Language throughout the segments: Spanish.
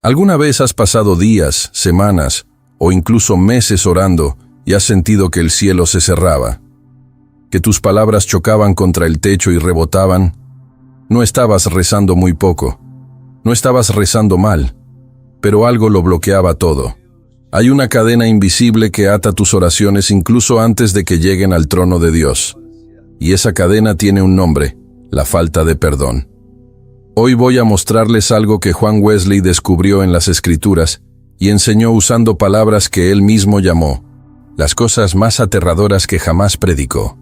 ¿Alguna vez has pasado días, semanas o incluso meses orando y has sentido que el cielo se cerraba? ¿Que tus palabras chocaban contra el techo y rebotaban? No estabas rezando muy poco. No estabas rezando mal, pero algo lo bloqueaba todo. Hay una cadena invisible que ata tus oraciones incluso antes de que lleguen al trono de Dios. Y esa cadena tiene un nombre: la falta de perdón. Hoy voy a mostrarles algo que Juan Wesley descubrió en las Escrituras y enseñó usando palabras que él mismo llamó las cosas más aterradoras que jamás predicó.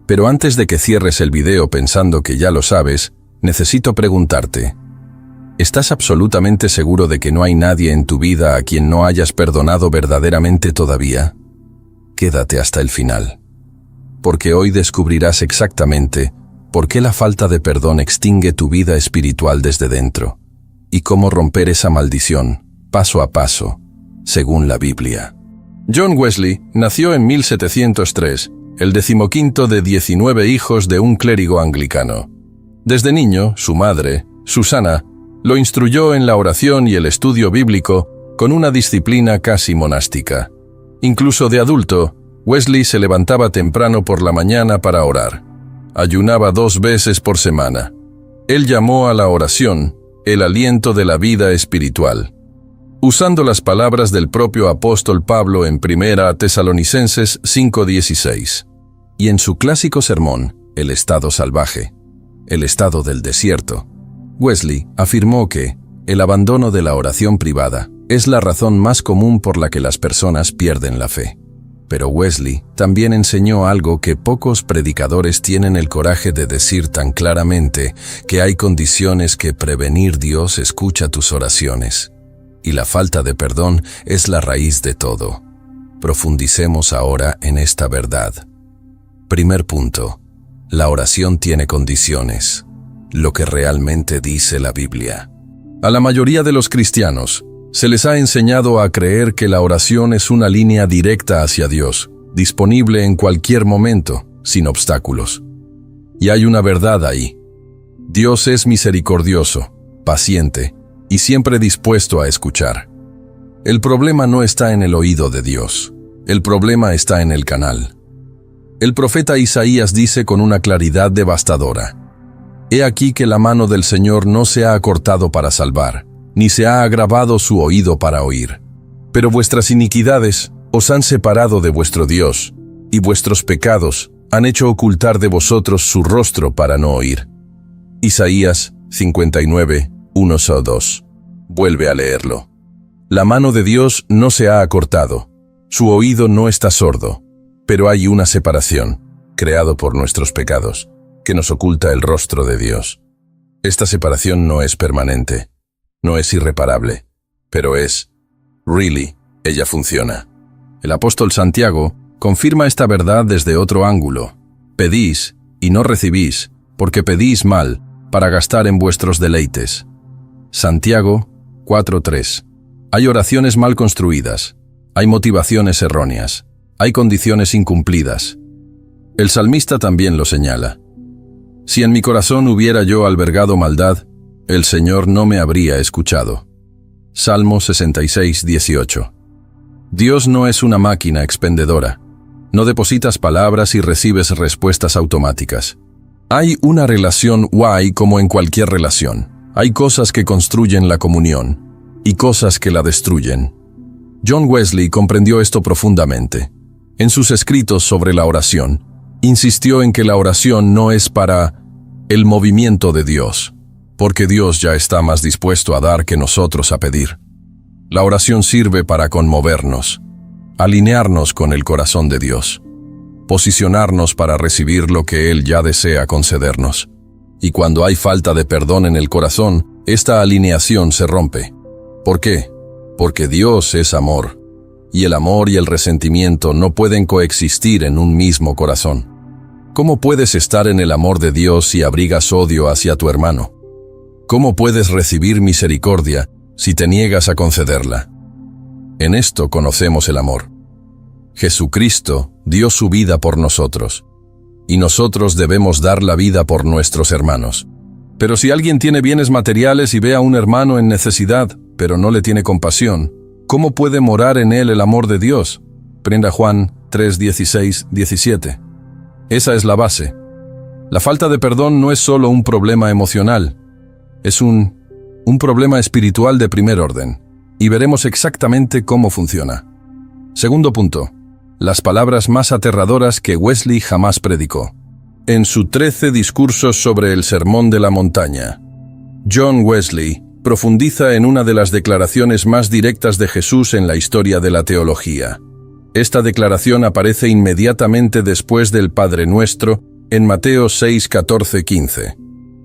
Pero antes de que cierres el video pensando que ya lo sabes, necesito preguntarte: ¿estás absolutamente seguro de que no hay nadie en tu vida a quien no hayas perdonado verdaderamente todavía? Quédate hasta el final, porque hoy descubrirás exactamente por qué la falta de perdón extingue tu vida espiritual desde dentro, y cómo romper esa maldición, paso a paso, según la Biblia. John Wesley nació en 1703, el 15º de 19 hijos de un clérigo anglicano. Desde niño, su madre, Susana, lo instruyó en la oración y el estudio bíblico con una disciplina casi monástica. Incluso de adulto, Wesley se levantaba temprano por la mañana para orar. Ayunaba 2 veces por semana. Él llamó a la oración el aliento de la vida espiritual, usando las palabras del propio apóstol Pablo en 1 Tesalonicenses 5:16. Y en su clásico sermón, El estado salvaje, el estado del desierto, Wesley afirmó que el abandono de la oración privada es la razón más común por la que las personas pierden la fe. Pero Wesley también enseñó algo que pocos predicadores tienen el coraje de decir tan claramente, que hay condiciones que prevenir. Dios escucha tus oraciones, y la falta de perdón es la raíz de todo. Profundicemos ahora en esta verdad. Primer punto: la oración tiene condiciones, lo que realmente dice la Biblia. A la mayoría de los cristianos se les ha enseñado a creer que la oración es una línea directa hacia Dios, disponible en cualquier momento, sin obstáculos. Y hay una verdad ahí. Dios es misericordioso, paciente y siempre dispuesto a escuchar. El problema no está en el oído de Dios. El problema está en el canal. El profeta Isaías dice con una claridad devastadora: He aquí que la mano del Señor no se ha acortado para salvar, ni se ha agravado su oído para oír. Pero vuestras iniquidades os han separado de vuestro Dios, y vuestros pecados han hecho ocultar de vosotros su rostro para no oír. Isaías 59, 1-2. Vuelve a leerlo. La mano de Dios no se ha acortado, su oído no está sordo, pero hay una separación, creado por nuestros pecados, que nos oculta el rostro de Dios. Esta separación no es permanente, no es irreparable, pero ella funciona. El apóstol Santiago confirma esta verdad desde otro ángulo. Pedís y no recibís, porque pedís mal, para gastar en vuestros deleites. Santiago 4:3. Hay oraciones mal construidas, hay motivaciones erróneas, hay condiciones incumplidas. El salmista también lo señala. Si en mi corazón hubiera yo albergado maldad, el Señor no me habría escuchado. Salmo 66:18. Dios no es una máquina expendedora. No depositas palabras y recibes respuestas automáticas. Hay una relación como en cualquier relación. Hay cosas que construyen la comunión y cosas que la destruyen. John Wesley comprendió esto profundamente. En sus escritos sobre la oración, insistió en que la oración no es para el movimiento de Dios, porque Dios ya está más dispuesto a dar que nosotros a pedir. La oración sirve para conmovernos, alinearnos con el corazón de Dios, posicionarnos para recibir lo que Él ya desea concedernos. Y cuando hay falta de perdón en el corazón, esta alineación se rompe. ¿Por qué? Porque Dios es amor, y el amor y el resentimiento no pueden coexistir en un mismo corazón. ¿Cómo puedes estar en el amor de Dios si abrigas odio hacia tu hermano? ¿Cómo puedes recibir misericordia si te niegas a concederla? En esto conocemos el amor. Jesucristo dio su vida por nosotros, y nosotros debemos dar la vida por nuestros hermanos. Pero si alguien tiene bienes materiales y ve a un hermano en necesidad, pero no le tiene compasión, ¿cómo puede morar en él el amor de Dios? Prenda Juan 3, 16, 17. Esa es la base. La falta de perdón no es solo un problema emocional, es un problema espiritual de primer orden, y veremos exactamente cómo funciona. Segundo punto, las palabras más aterradoras que Wesley jamás predicó. En sus 13 discursos sobre el Sermón de la Montaña, John Wesley profundiza en una de las declaraciones más directas de Jesús en la historia de la teología. Esta declaración aparece inmediatamente después del Padre Nuestro en Mateo 6, 14, 15.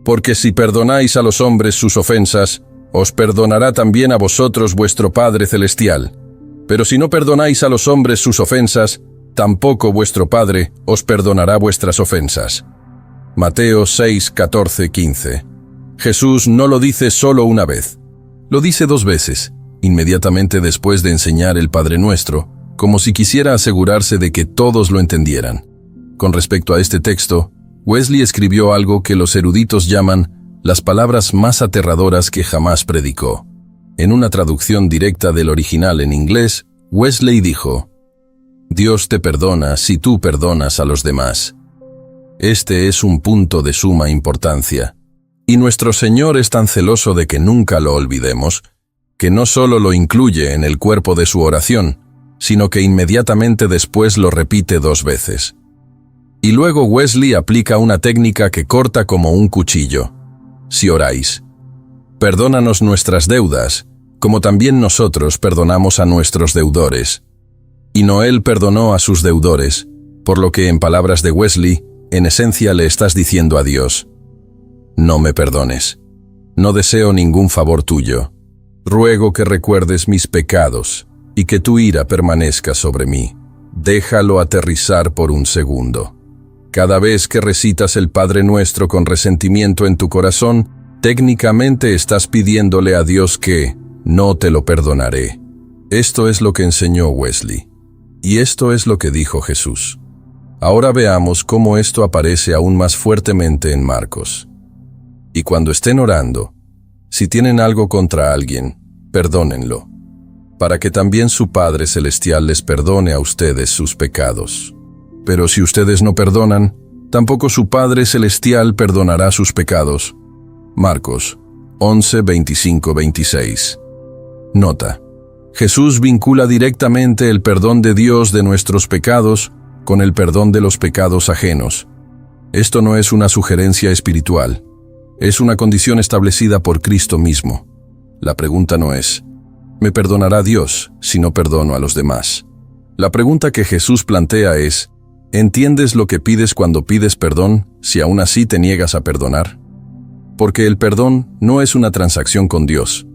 Porque si perdonáis a los hombres sus ofensas, os perdonará también a vosotros vuestro Padre Celestial. Pero si no perdonáis a los hombres sus ofensas, tampoco vuestro Padre os perdonará vuestras ofensas. Mateo 6, 14, 15. Jesús no lo dice solo una vez. Lo dice 2 veces, inmediatamente después de enseñar el Padre Nuestro, como si quisiera asegurarse de que todos lo entendieran. Con respecto a este texto, Wesley escribió algo que los eruditos llaman las palabras más aterradoras que jamás predicó. En una traducción directa del original en inglés, Wesley dijo: Dios te perdona si tú perdonas a los demás. Este es un punto de suma importancia. Y nuestro Señor es tan celoso de que nunca lo olvidemos, que no solo lo incluye en el cuerpo de su oración, sino que inmediatamente después lo repite 2 veces. Y luego Wesley aplica una técnica que corta como un cuchillo. Si oráis: perdónanos nuestras deudas, como también nosotros perdonamos a nuestros deudores. Y Noel perdonó a sus deudores, por lo que en palabras de Wesley, en esencia le estás diciendo a Dios: no me perdones. No deseo ningún favor tuyo. Ruego que recuerdes mis pecados y que tu ira permanezca sobre mí. Déjalo aterrizar por un segundo. Cada vez que recitas el Padre Nuestro con resentimiento en tu corazón, técnicamente estás pidiéndole a Dios que no te lo perdonaré. Esto es lo que enseñó Wesley. Y esto es lo que dijo Jesús. Ahora veamos cómo esto aparece aún más fuertemente en Marcos. Y cuando estén orando, si tienen algo contra alguien, perdónenlo, para que también su Padre Celestial les perdone a ustedes sus pecados. Pero si ustedes no perdonan, tampoco su Padre Celestial perdonará sus pecados. Marcos 11, 25, 26. Nota: Jesús vincula directamente el perdón de Dios de nuestros pecados con el perdón de los pecados ajenos. Esto no es una sugerencia espiritual. Es una condición establecida por Cristo mismo. La pregunta no es: ¿me perdonará Dios si no perdono a los demás? La pregunta que Jesús plantea es: ¿entiendes lo que pides cuando pides perdón si aún así te niegas a perdonar? Porque el perdón no es una transacción con Dios.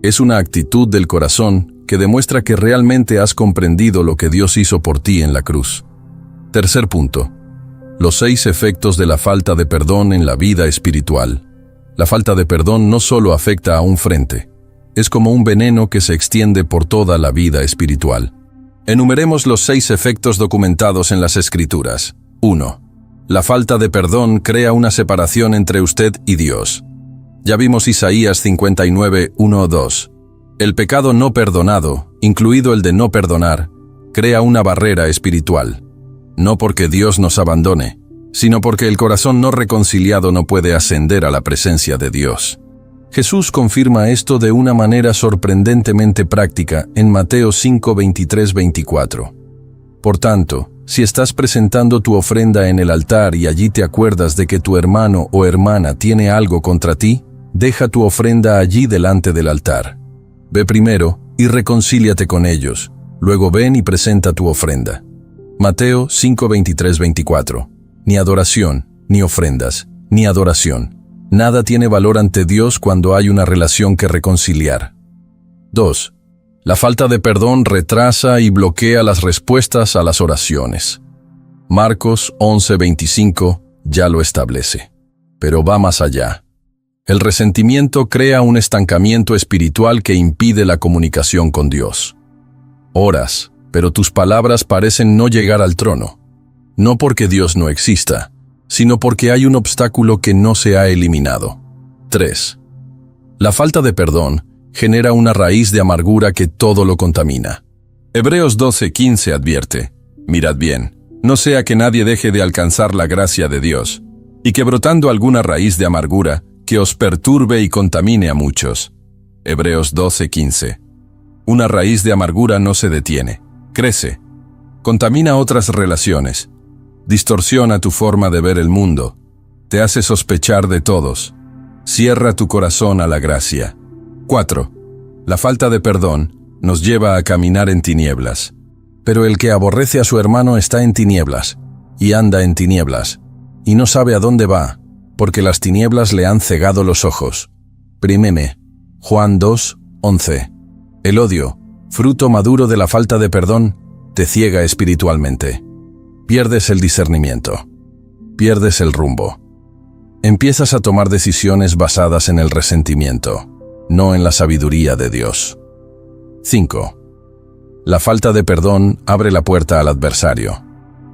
Es una actitud del corazón que demuestra que realmente has comprendido lo que Dios hizo por ti en la cruz. Tercer punto. Los 6 efectos de la falta de perdón en la vida espiritual. La falta de perdón no solo afecta a un frente, es como un veneno que se extiende por toda la vida espiritual. Enumeremos los 6 efectos documentados en las Escrituras. 1. La falta de perdón crea una separación entre usted y Dios. Ya vimos Isaías 59, 1, 2. El pecado no perdonado, incluido el de no perdonar, crea una barrera espiritual. No porque Dios nos abandone, sino porque el corazón no reconciliado no puede ascender a la presencia de Dios. Jesús confirma esto de una manera sorprendentemente práctica en Mateo 5, 23, 24. Por tanto, si estás presentando tu ofrenda en el altar y allí te acuerdas de que tu hermano o hermana tiene algo contra ti, deja tu ofrenda allí delante del altar. Ve primero y reconcíliate con ellos, luego ven y presenta tu ofrenda. Mateo 5, 23, 24. Ni adoración, ni ofrendas, ni adoración. Nada tiene valor ante Dios cuando hay una relación que reconciliar. 2. La falta de perdón retrasa y bloquea las respuestas a las oraciones. Marcos 11, 25 ya lo establece. Pero va más allá. El resentimiento crea un estancamiento espiritual que impide la comunicación con Dios. Oras, pero tus palabras parecen no llegar al trono. No porque Dios no exista, sino porque hay un obstáculo que no se ha eliminado. 3. La falta de perdón genera una raíz de amargura que todo lo contamina. Hebreos 12:15 advierte: mirad bien, no sea que nadie deje de alcanzar la gracia de Dios, y que brotando alguna raíz de amargura, que os perturbe y contamine a muchos. Hebreos 12:15. Una raíz de amargura no se detiene, crece, contamina otras relaciones, distorsiona tu forma de ver el mundo, te hace sospechar de todos, cierra tu corazón a la gracia. 4. La falta de perdón nos lleva a caminar en tinieblas. Pero el que aborrece a su hermano está en tinieblas, y anda en tinieblas, y no sabe a dónde va, porque las tinieblas le han cegado los ojos. Primeme, Juan 2:11. El odio, fruto maduro de la falta de perdón, te ciega espiritualmente. Pierdes el discernimiento. Pierdes el rumbo. Empiezas a tomar decisiones basadas en el resentimiento, no en la sabiduría de Dios. 5. La falta de perdón abre la puerta al adversario.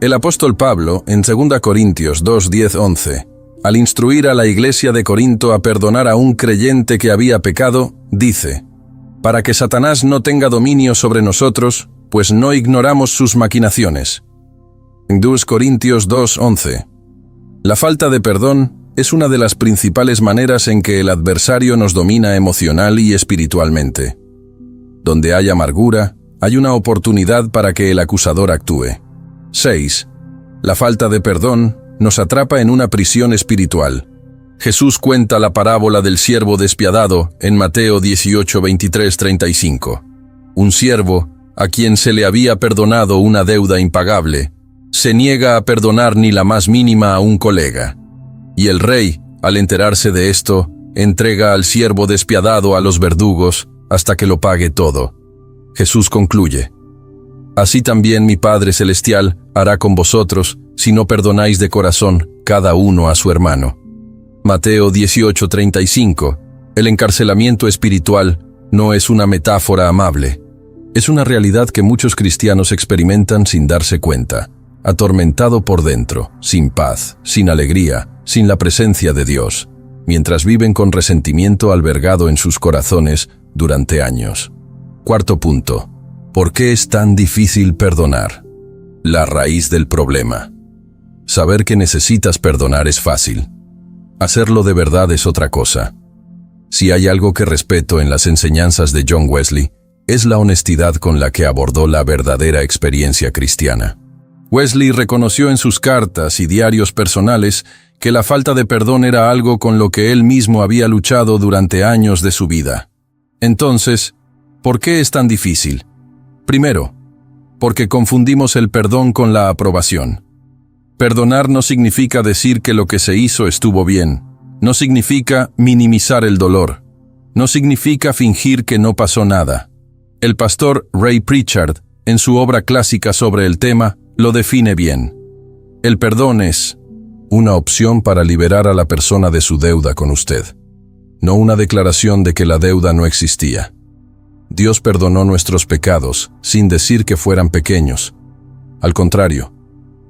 El apóstol Pablo, en 2 Corintios 2:10-11, al instruir a la iglesia de Corinto a perdonar a un creyente que había pecado, dice: para que Satanás no tenga dominio sobre nosotros, pues no ignoramos sus maquinaciones. En 2 Corintios 2:11. La falta de perdón es una de las principales maneras en que el adversario nos domina emocional y espiritualmente. Donde hay amargura, hay una oportunidad para que el acusador actúe. 6. La falta de perdón nos atrapa en una prisión espiritual. Jesús cuenta la parábola del siervo despiadado en Mateo 18:23-35. Un siervo, a quien se le había perdonado una deuda impagable, se niega a perdonar ni la más mínima a un colega. Y el rey, al enterarse de esto, entrega al siervo despiadado a los verdugos hasta que lo pague todo. Jesús concluye: así también mi Padre Celestial hará con vosotros si no perdonáis de corazón cada uno a su hermano. Mateo 18:35. El encarcelamiento espiritual no es una metáfora amable. Es una realidad que muchos cristianos experimentan sin darse cuenta, atormentado por dentro, sin paz, sin alegría, sin la presencia de Dios, mientras viven con resentimiento albergado en sus corazones durante años. 4. ¿Por qué es tan difícil perdonar? La raíz del problema. Saber que necesitas perdonar es fácil. Hacerlo de verdad es otra cosa. Si hay algo que respeto en las enseñanzas de John Wesley, es la honestidad con la que abordó la verdadera experiencia cristiana. Wesley reconoció en sus cartas y diarios personales que la falta de perdón era algo con lo que él mismo había luchado durante años de su vida. Entonces, ¿por qué es tan difícil? Primero, porque confundimos el perdón con la aprobación. Perdonar no significa decir que lo que se hizo estuvo bien, no significa minimizar el dolor, no significa fingir que no pasó nada. El pastor Ray Pritchard, en su obra clásica sobre el tema, lo define bien. El perdón es una opción para liberar a la persona de su deuda con usted, no una declaración de que la deuda no existía. Dios perdonó nuestros pecados sin decir que fueran pequeños. Al contrario,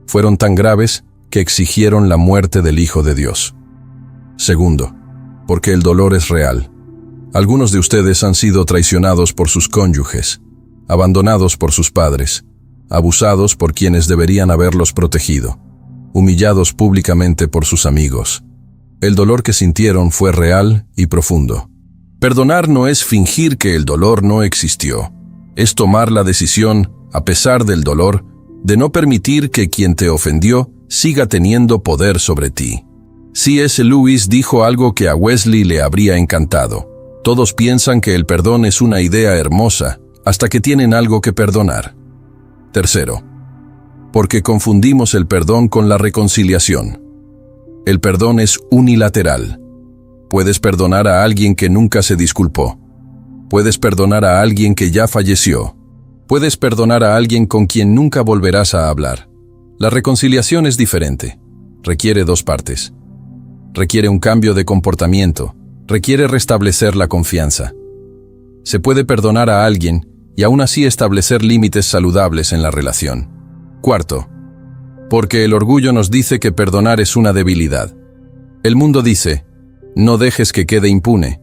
fueron tan graves que exigieron la muerte del Hijo de Dios. Segundo, porque el dolor es real. Algunos de ustedes han sido traicionados por sus cónyuges, abandonados por sus padres, abusados por quienes deberían haberlos protegido, humillados públicamente por sus amigos. El dolor que sintieron fue real y profundo. Perdonar no es fingir que el dolor no existió, es tomar la decisión, a pesar del dolor, de no permitir que quien te ofendió siga teniendo poder sobre ti. C.S. Lewis dijo algo que a Wesley le habría encantado. Todos piensan que el perdón es una idea hermosa, hasta que tienen algo que perdonar. Tercero, porque confundimos el perdón con la reconciliación. El perdón es unilateral. Puedes perdonar a alguien que nunca se disculpó. Puedes perdonar a alguien que ya falleció. Puedes perdonar a alguien con quien nunca volverás a hablar. La reconciliación es diferente. Requiere dos partes. Requiere un cambio de comportamiento. Requiere restablecer la confianza. Se puede perdonar a alguien y aún así establecer límites saludables en la relación. Cuarto, porque el orgullo nos dice que perdonar es una debilidad. El mundo dice: no dejes que quede impune.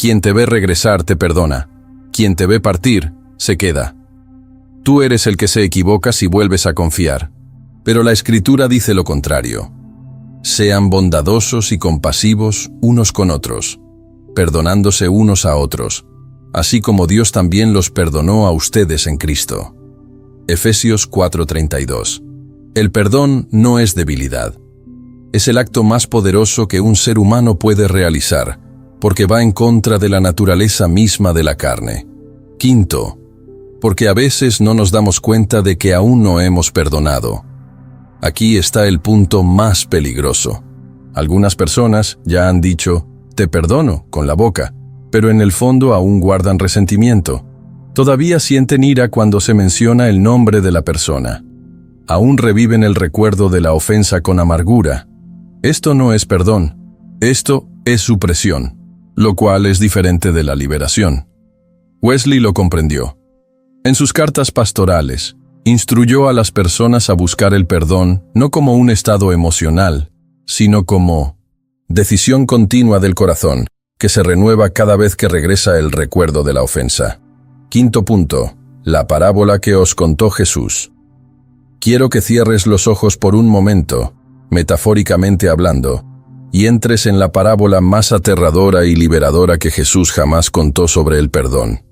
Quien te ve regresar te perdona. Quien te ve partir, se queda. Tú eres el que se equivoca si vuelves a confiar. Pero la Escritura dice lo contrario. Sean bondadosos y compasivos unos con otros, perdonándose unos a otros, así como Dios también los perdonó a ustedes en Cristo. Efesios 4:32. El perdón no es debilidad. Es el acto más poderoso que un ser humano puede realizar, porque va en contra de la naturaleza misma de la carne. Quinto, porque a veces no nos damos cuenta de que aún no hemos perdonado. Aquí está el punto más peligroso. Algunas personas ya han dicho, te perdono, con la boca, pero en el fondo aún guardan resentimiento. Todavía sienten ira cuando se menciona el nombre de la persona. Aún reviven el recuerdo de la ofensa con amargura. Esto no es perdón, esto es supresión, lo cual es diferente de la liberación. Wesley lo comprendió. En sus cartas pastorales, instruyó a las personas a buscar el perdón no como un estado emocional, sino como decisión continua del corazón, que se renueva cada vez que regresa el recuerdo de la ofensa. Quinto punto, la parábola que os contó Jesús. Quiero que cierres los ojos por un momento, metafóricamente hablando, y entres en la parábola más aterradora y liberadora que Jesús jamás contó sobre el perdón.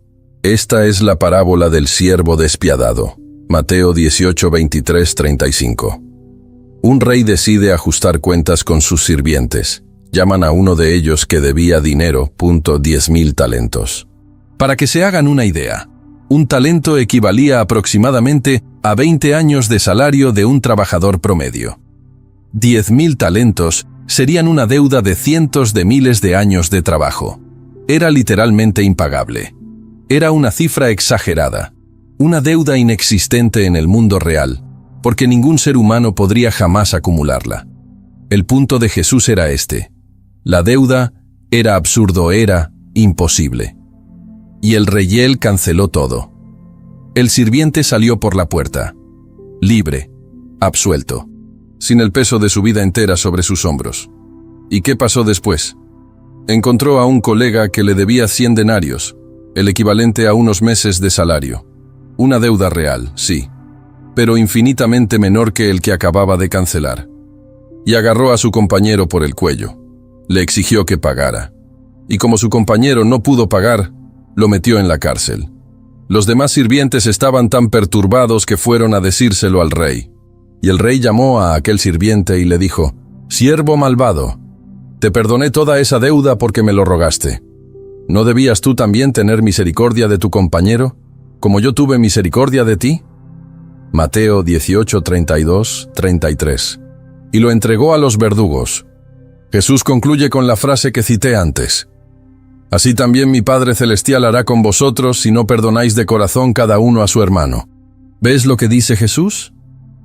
Esta es la parábola del siervo despiadado. Mateo 18:23-35. Un rey decide ajustar cuentas con sus sirvientes. Llaman a uno de ellos que debía dinero, 10,000 talentos. Para que se hagan una idea, un talento equivalía aproximadamente a 20 años de salario de un trabajador promedio. 10,000 talentos serían una deuda de cientos de miles de años de trabajo. Era literalmente impagable. Era una cifra exagerada, una deuda inexistente en el mundo real, porque ningún ser humano podría jamás acumularla. El punto de Jesús era este. La deuda era absurdo, era imposible. Y el rey canceló todo. El sirviente salió por la puerta, libre, absuelto, sin el peso de su vida entera sobre sus hombros. ¿Y qué pasó después? Encontró a un colega que le debía 100 denarios, el equivalente a unos meses de salario. Una deuda real, sí, pero infinitamente menor que el que acababa de cancelar. Y agarró a su compañero por el cuello. Le exigió que pagara. Y como su compañero no pudo pagar, lo metió en la cárcel. Los demás sirvientes estaban tan perturbados que fueron a decírselo al rey. Y el rey llamó a aquel sirviente y le dijo, «Siervo malvado, te perdoné toda esa deuda porque me lo rogaste. ¿No debías tú también tener misericordia de tu compañero, como yo tuve misericordia de ti?» Mateo 18:32-33. Y lo entregó a los verdugos. Jesús concluye con la frase que cité antes. Así también mi Padre Celestial hará con vosotros si no perdonáis de corazón cada uno a su hermano. ¿Ves lo que dice Jesús?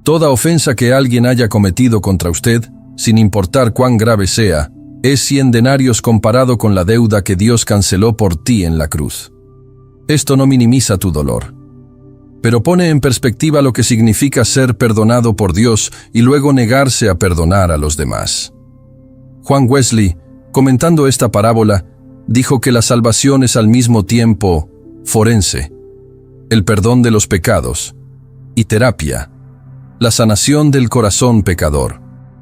Toda ofensa que alguien haya cometido contra usted, sin importar cuán grave sea, es 100 denarios comparado con la deuda que Dios canceló por ti en la cruz. Esto no minimiza tu dolor, pero pone en perspectiva lo que significa ser perdonado por Dios y luego negarse a perdonar a los demás. Juan Wesley, comentando esta parábola, dijo que la salvación es al mismo tiempo forense, el perdón de los pecados, y terapia, la sanación del corazón pecador.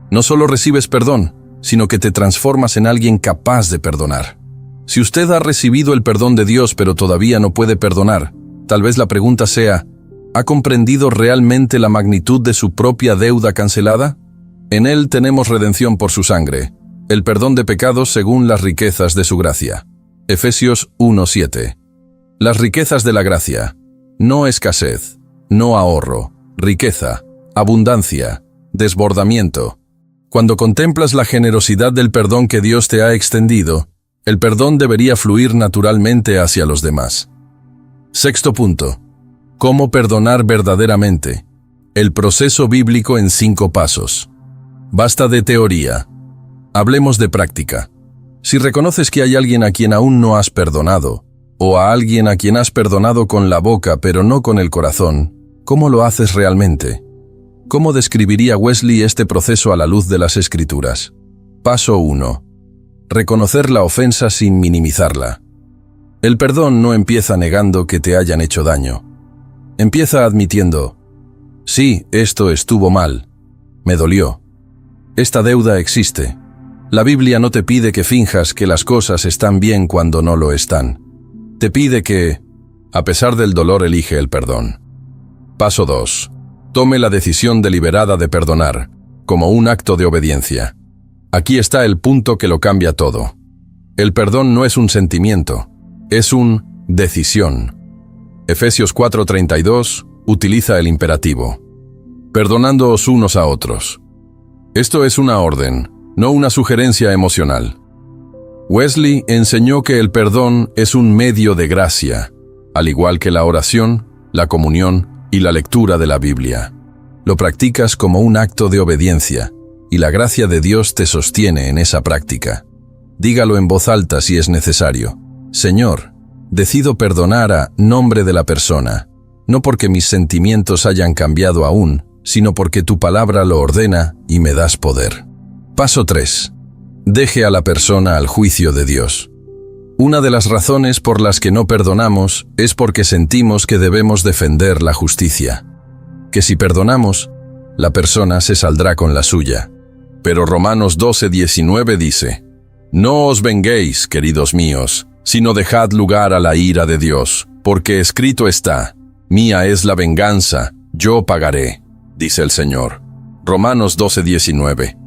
No solo recibes perdón, sino que te transformas en alguien capaz de perdonar. Si usted ha recibido el perdón de Dios pero todavía no puede perdonar, tal vez la pregunta sea, ¿ha comprendido realmente la magnitud de su propia deuda cancelada? En Él tenemos redención por su sangre, el perdón de pecados según las riquezas de su gracia. Efesios 1:7. Las riquezas de la gracia, no escasez, no ahorro, riqueza, abundancia, desbordamiento. Cuando contemplas la generosidad del perdón que Dios te ha extendido, el perdón debería fluir naturalmente hacia los demás. Sexto punto. ¿Cómo perdonar verdaderamente? El proceso bíblico en 5 pasos. Basta de teoría. Hablemos de práctica. Si reconoces que hay alguien a quien aún no has perdonado, o a alguien a quien has perdonado con la boca pero no con el corazón, ¿cómo lo haces realmente? ¿Cómo describiría Wesley este proceso a la luz de las Escrituras? Paso 1. Reconocer la ofensa sin minimizarla. El perdón no empieza negando que te hayan hecho daño. Empieza admitiendo: sí, esto estuvo mal, me dolió. Esta deuda existe. La Biblia no te pide que finjas que las cosas están bien cuando no lo están. Te pide que, a pesar del dolor, elige el perdón. Paso 2. Tome la decisión deliberada de perdonar, como un acto de obediencia. Aquí está el punto que lo cambia todo. El perdón no es un sentimiento, es una decisión. Efesios 4:32 utiliza el imperativo: perdonándoos unos a otros. Esto es una orden, no una sugerencia emocional. Wesley enseñó que el perdón es un medio de gracia, al igual que la oración, la comunión y la lectura de la Biblia. Lo practicas como un acto de obediencia, y la gracia de Dios te sostiene en esa práctica. Dígalo en voz alta si es necesario: Señor, decido perdonar a nombre de la persona, no porque mis sentimientos hayan cambiado aún, sino porque tu palabra lo ordena y me das poder. Paso 3. Deje a la persona al juicio de Dios. Una de las razones por las que no perdonamos es porque sentimos que debemos defender la justicia, que si perdonamos, la persona se saldrá con la suya. Pero Romanos 12:19 dice: no os venguéis, queridos míos, sino dejad lugar a la ira de Dios, porque escrito está: mía es la venganza, yo pagaré, dice el Señor. Romanos 12:19.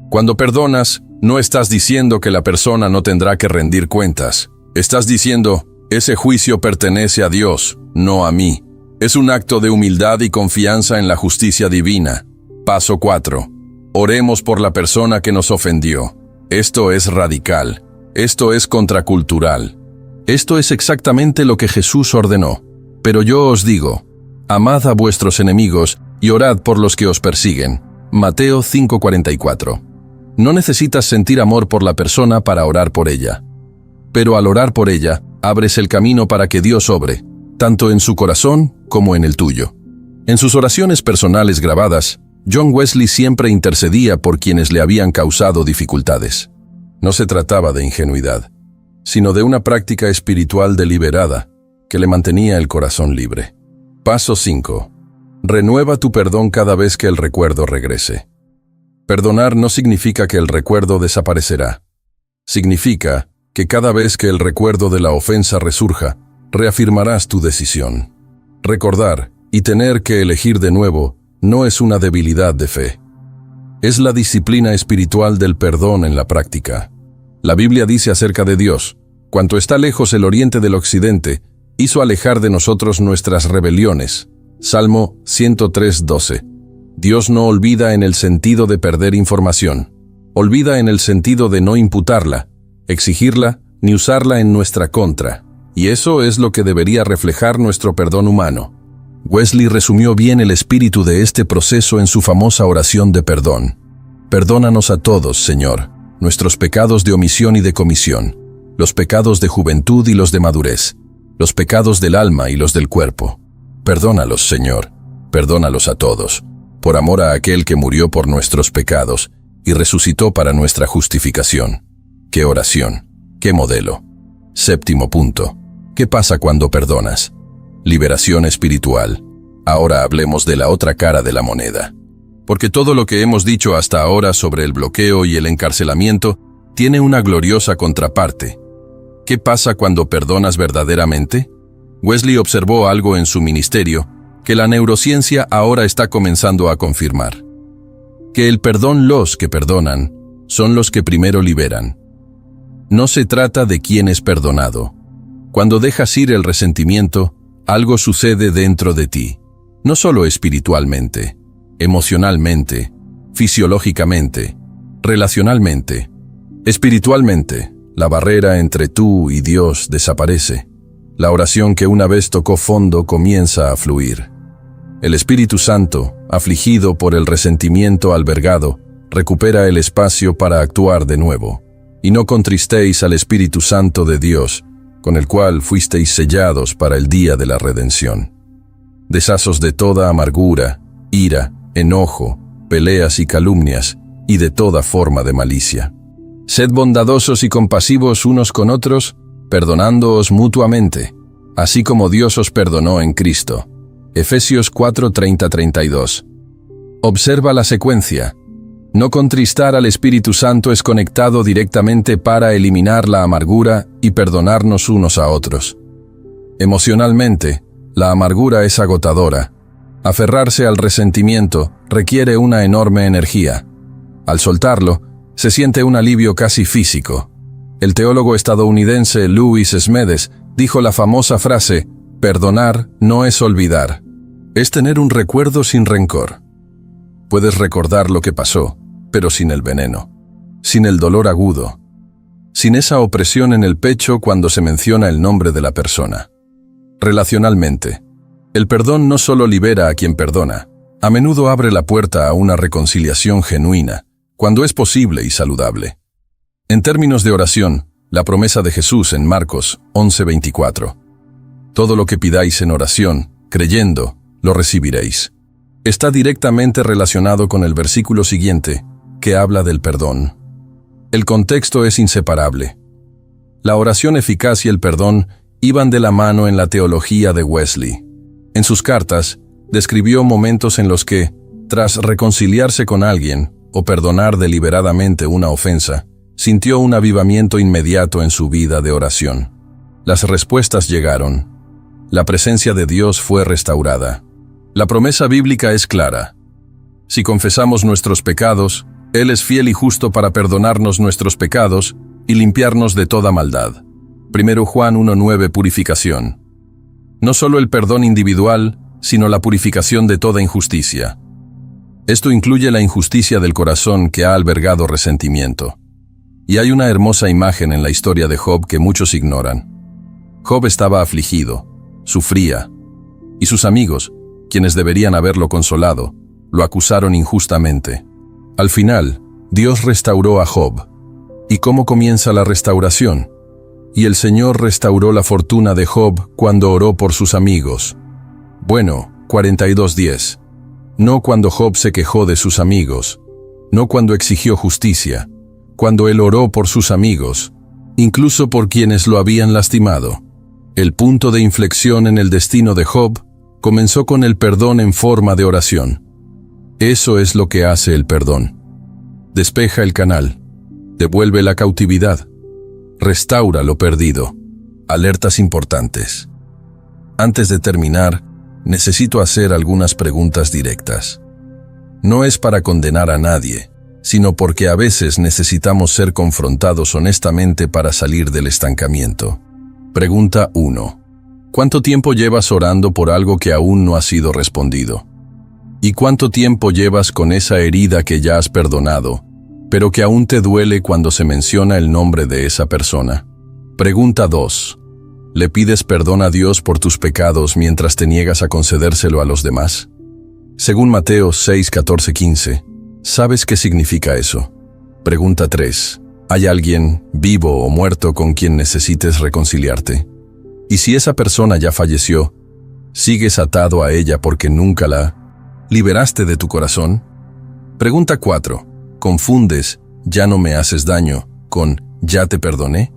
Cuando perdonas, no estás diciendo que la persona no tendrá que rendir cuentas. Estás diciendo: ese juicio pertenece a Dios, no a mí. Es un acto de humildad y confianza en la justicia divina. Paso 4. Oremos por la persona que nos ofendió. Esto es radical. Esto es contracultural. Esto es exactamente lo que Jesús ordenó. Pero yo os digo: amad a vuestros enemigos y orad por los que os persiguen. Mateo 5:44. No necesitas sentir amor por la persona para orar por ella. Pero al orar por ella, abres el camino para que Dios obre, tanto en su corazón como en el tuyo. En sus oraciones personales grabadas, John Wesley siempre intercedía por quienes le habían causado dificultades. No se trataba de ingenuidad, sino de una práctica espiritual deliberada que le mantenía el corazón libre. Paso 5. Renueva tu perdón cada vez que el recuerdo regrese. Perdonar no significa que el recuerdo desaparecerá. Significa que cada vez que el recuerdo de la ofensa resurja, reafirmarás tu decisión. Recordar y tener que elegir de nuevo no es una debilidad de fe. Es la disciplina espiritual del perdón en la práctica. La Biblia dice acerca de Dios: cuanto está lejos el oriente del occidente, hizo alejar de nosotros nuestras rebeliones. Salmo 103:12. Dios no olvida en el sentido de perder información. Olvida en el sentido de no imputarla, exigirla, ni usarla en nuestra contra. Y eso es lo que debería reflejar nuestro perdón humano. Wesley resumió bien el espíritu de este proceso en su famosa oración de perdón. Perdónanos a todos, Señor, nuestros pecados de omisión y de comisión, los pecados de juventud y los de madurez, los pecados del alma y los del cuerpo. Perdónalos, Señor, perdónalos a todos, por amor a aquel que murió por nuestros pecados y resucitó para nuestra justificación. ¡Qué oración! ¡Qué modelo! Séptimo punto. ¿Qué pasa cuando perdonas? Liberación espiritual. Ahora hablemos de la otra cara de la moneda. Porque todo lo que hemos dicho hasta ahora sobre el bloqueo y el encarcelamiento tiene una gloriosa contraparte. ¿Qué pasa cuando perdonas verdaderamente? Wesley observó algo en su ministerio que la neurociencia ahora está comenzando a confirmar. Que el perdón, los que perdonan, son los que primero liberan. No se trata de quién es perdonado. Cuando dejas ir el resentimiento, algo sucede dentro de ti. No solo espiritualmente, emocionalmente, fisiológicamente, relacionalmente. Espiritualmente, la barrera entre tú y Dios desaparece. La oración que una vez tocó fondo comienza a fluir. El Espíritu Santo, afligido por el resentimiento albergado, recupera el espacio para actuar de nuevo. Y no contristéis al Espíritu Santo de Dios, con el cual fuisteis sellados para el día de la redención. Deshazos de toda amargura, ira, enojo, peleas y calumnias, y de toda forma de malicia. Sed bondadosos y compasivos unos con otros, perdonándoos mutuamente, así como Dios os perdonó en Cristo. Efesios 4:30-32. Observa la secuencia. No contristar al Espíritu Santo es conectado directamente para eliminar la amargura y perdonarnos unos a otros. Emocionalmente, la amargura es agotadora. Aferrarse al resentimiento requiere una enorme energía. Al soltarlo, se siente un alivio casi físico. El teólogo estadounidense Louis Smedes dijo la famosa frase: perdonar no es olvidar, es tener un recuerdo sin rencor. Puedes recordar lo que pasó, pero sin el veneno, sin el dolor agudo, sin esa opresión en el pecho cuando se menciona el nombre de la persona. Relacionalmente, el perdón no solo libera a quien perdona, a menudo abre la puerta a una reconciliación genuina, cuando es posible y saludable. En términos de oración, la promesa de Jesús en Marcos 11:24. Todo lo que pidáis en oración, creyendo, lo recibiréis. Está directamente relacionado con el versículo siguiente, que habla del perdón. El contexto es inseparable. La oración eficaz y el perdón iban de la mano en la teología de Wesley. En sus cartas, describió momentos en los que, tras reconciliarse con alguien o perdonar deliberadamente una ofensa, sintió un avivamiento inmediato en su vida de oración. Las respuestas llegaron. La presencia de Dios fue restaurada. La promesa bíblica es clara. Si confesamos nuestros pecados, Él es fiel y justo para perdonarnos nuestros pecados y limpiarnos de toda maldad. 1 Juan 1:9. Purificación. No solo el perdón individual, sino la purificación de toda injusticia. Esto incluye la injusticia del corazón que ha albergado resentimiento. Y hay una hermosa imagen en la historia de Job que muchos ignoran. Job estaba afligido, sufría, y sus amigos, quienes deberían haberlo consolado, lo acusaron injustamente. Al final, Dios restauró a Job. ¿Y cómo comienza la restauración? Y el Señor restauró la fortuna de Job cuando oró por sus amigos. Bueno, 42:10. No cuando Job se quejó de sus amigos, no cuando exigió justicia, cuando él oró por sus amigos, incluso por quienes lo habían lastimado. El punto de inflexión en el destino de Job comenzó con el perdón en forma de oración. Eso es lo que hace el perdón. Despeja el canal, devuelve la cautividad, restaura lo perdido. Alertas importantes. Antes de terminar, necesito hacer algunas preguntas directas. No es para condenar a nadie, sino porque a veces necesitamos ser confrontados honestamente para salir del estancamiento. Pregunta 1. ¿Cuánto tiempo llevas orando por algo que aún no ha sido respondido? ¿Y cuánto tiempo llevas con esa herida que ya has perdonado, pero que aún te duele cuando se menciona el nombre de esa persona? Pregunta 2. ¿Le pides perdón a Dios por tus pecados mientras te niegas a concedérselo a los demás? Según Mateo 6:14-15, ¿sabes qué significa eso? Pregunta 3. ¿Hay alguien, vivo o muerto, con quien necesites reconciliarte? Y si esa persona ya falleció, ¿sigues atado a ella porque nunca la liberaste de tu corazón? Pregunta 4. ¿Confundes «ya no me haces daño» con «ya te perdoné»?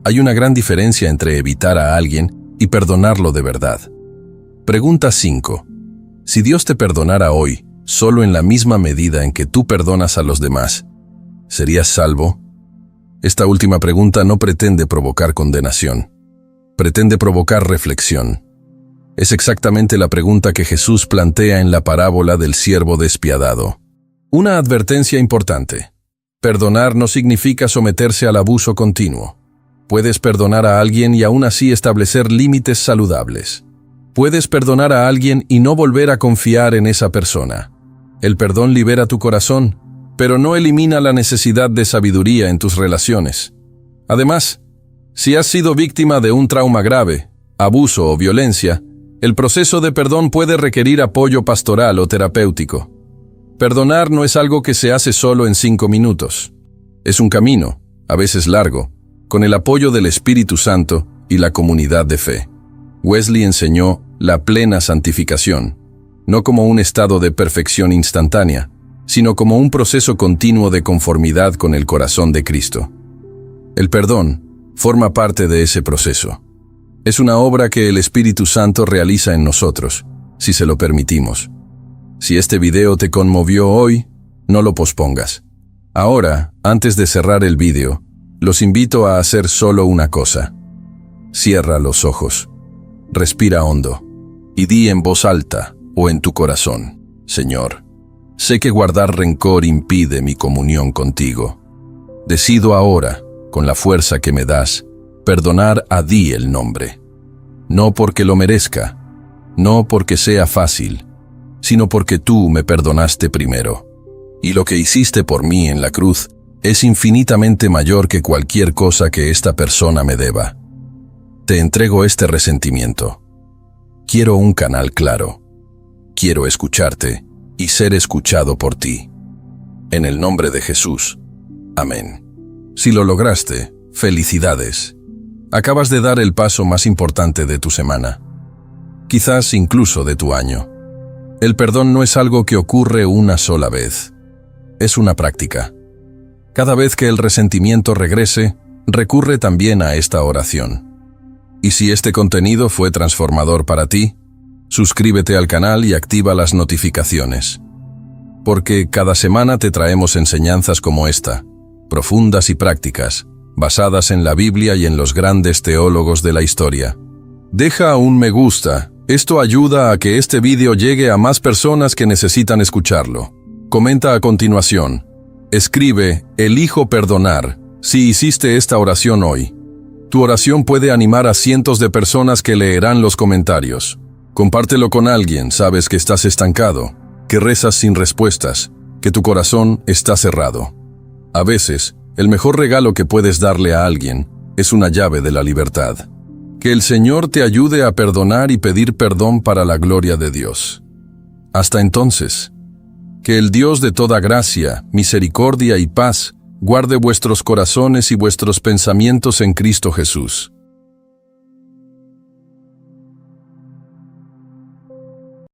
Hay una gran diferencia entre evitar a alguien y perdonarlo de verdad. Pregunta 5. Si Dios te perdonara hoy, solo en la misma medida en que tú perdonas a los demás, ¿serías salvo? Esta última pregunta no pretende provocar condenación. Pretende provocar reflexión. Es exactamente la pregunta que Jesús plantea en la parábola del siervo despiadado. Una advertencia importante. Perdonar no significa someterse al abuso continuo. Puedes perdonar a alguien y aún así establecer límites saludables. Puedes perdonar a alguien y no volver a confiar en esa persona. El perdón libera tu corazón, pero no elimina la necesidad de sabiduría en tus relaciones. Además, si has sido víctima de un trauma grave, abuso o violencia, el proceso de perdón puede requerir apoyo pastoral o terapéutico. Perdonar no es algo que se hace solo en 5 minutos. Es un camino, a veces largo, con el apoyo del Espíritu Santo y la comunidad de fe. Wesley enseñó la plena santificación, no como un estado de perfección instantánea, sino como un proceso continuo de conformidad con el corazón de Cristo. El perdón, forma parte de ese proceso. Es una obra que el Espíritu Santo realiza en nosotros, si se lo permitimos. Si este video te conmovió hoy, no lo pospongas. Ahora, antes de cerrar el video, los invito a hacer solo una cosa. Cierra los ojos, respira hondo y di en voz alta o en tu corazón: Señor, sé que guardar rencor impide mi comunión contigo. Decido ahora, con la fuerza que me das, perdonar a Di el nombre. No porque lo merezca, no porque sea fácil, sino porque tú me perdonaste primero. Y lo que hiciste por mí en la cruz es infinitamente mayor que cualquier cosa que esta persona me deba. Te entrego este resentimiento. Quiero un canal claro. Quiero escucharte y ser escuchado por ti. En el nombre de Jesús. Amén. Si lo lograste, felicidades. Acabas de dar el paso más importante de tu semana. Quizás incluso de tu año. El perdón no es algo que ocurre una sola vez. Es una práctica. Cada vez que el resentimiento regrese, recurre también a esta oración. Y si este contenido fue transformador para ti, suscríbete al canal y activa las notificaciones. Porque cada semana te traemos enseñanzas como esta, profundas y prácticas, basadas en la Biblia y en los grandes teólogos de la historia. Deja un me gusta, esto ayuda a que este video llegue a más personas que necesitan escucharlo. Comenta a continuación. Escribe, elijo perdonar, si hiciste esta oración hoy. Tu oración puede animar a cientos de personas que leerán los comentarios. Compártelo con alguien, sabes que estás estancado, que rezas sin respuestas, que tu corazón está cerrado. A veces, el mejor regalo que puedes darle a alguien es una llave de la libertad. Que el Señor te ayude a perdonar y pedir perdón para la gloria de Dios. Hasta entonces, que el Dios de toda gracia, misericordia y paz guarde vuestros corazones y vuestros pensamientos en Cristo Jesús.